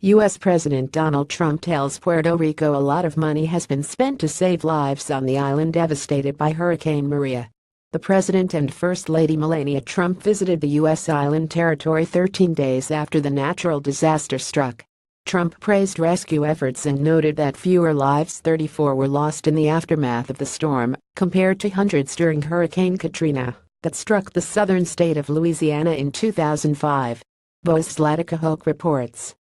U.S. President Donald Trump tells Puerto Rico a lot of money has been spent to save lives on the island devastated by Hurricane Maria. The President and First Lady Melania Trump visited the U.S. island territory 13 days after the natural disaster struck. Trump praised rescue efforts and noted that fewer lives, 34, were lost in the aftermath of the storm, compared to hundreds during Hurricane Katrina, that struck the southern state of Louisiana in 2005. Voz Zlatica reports.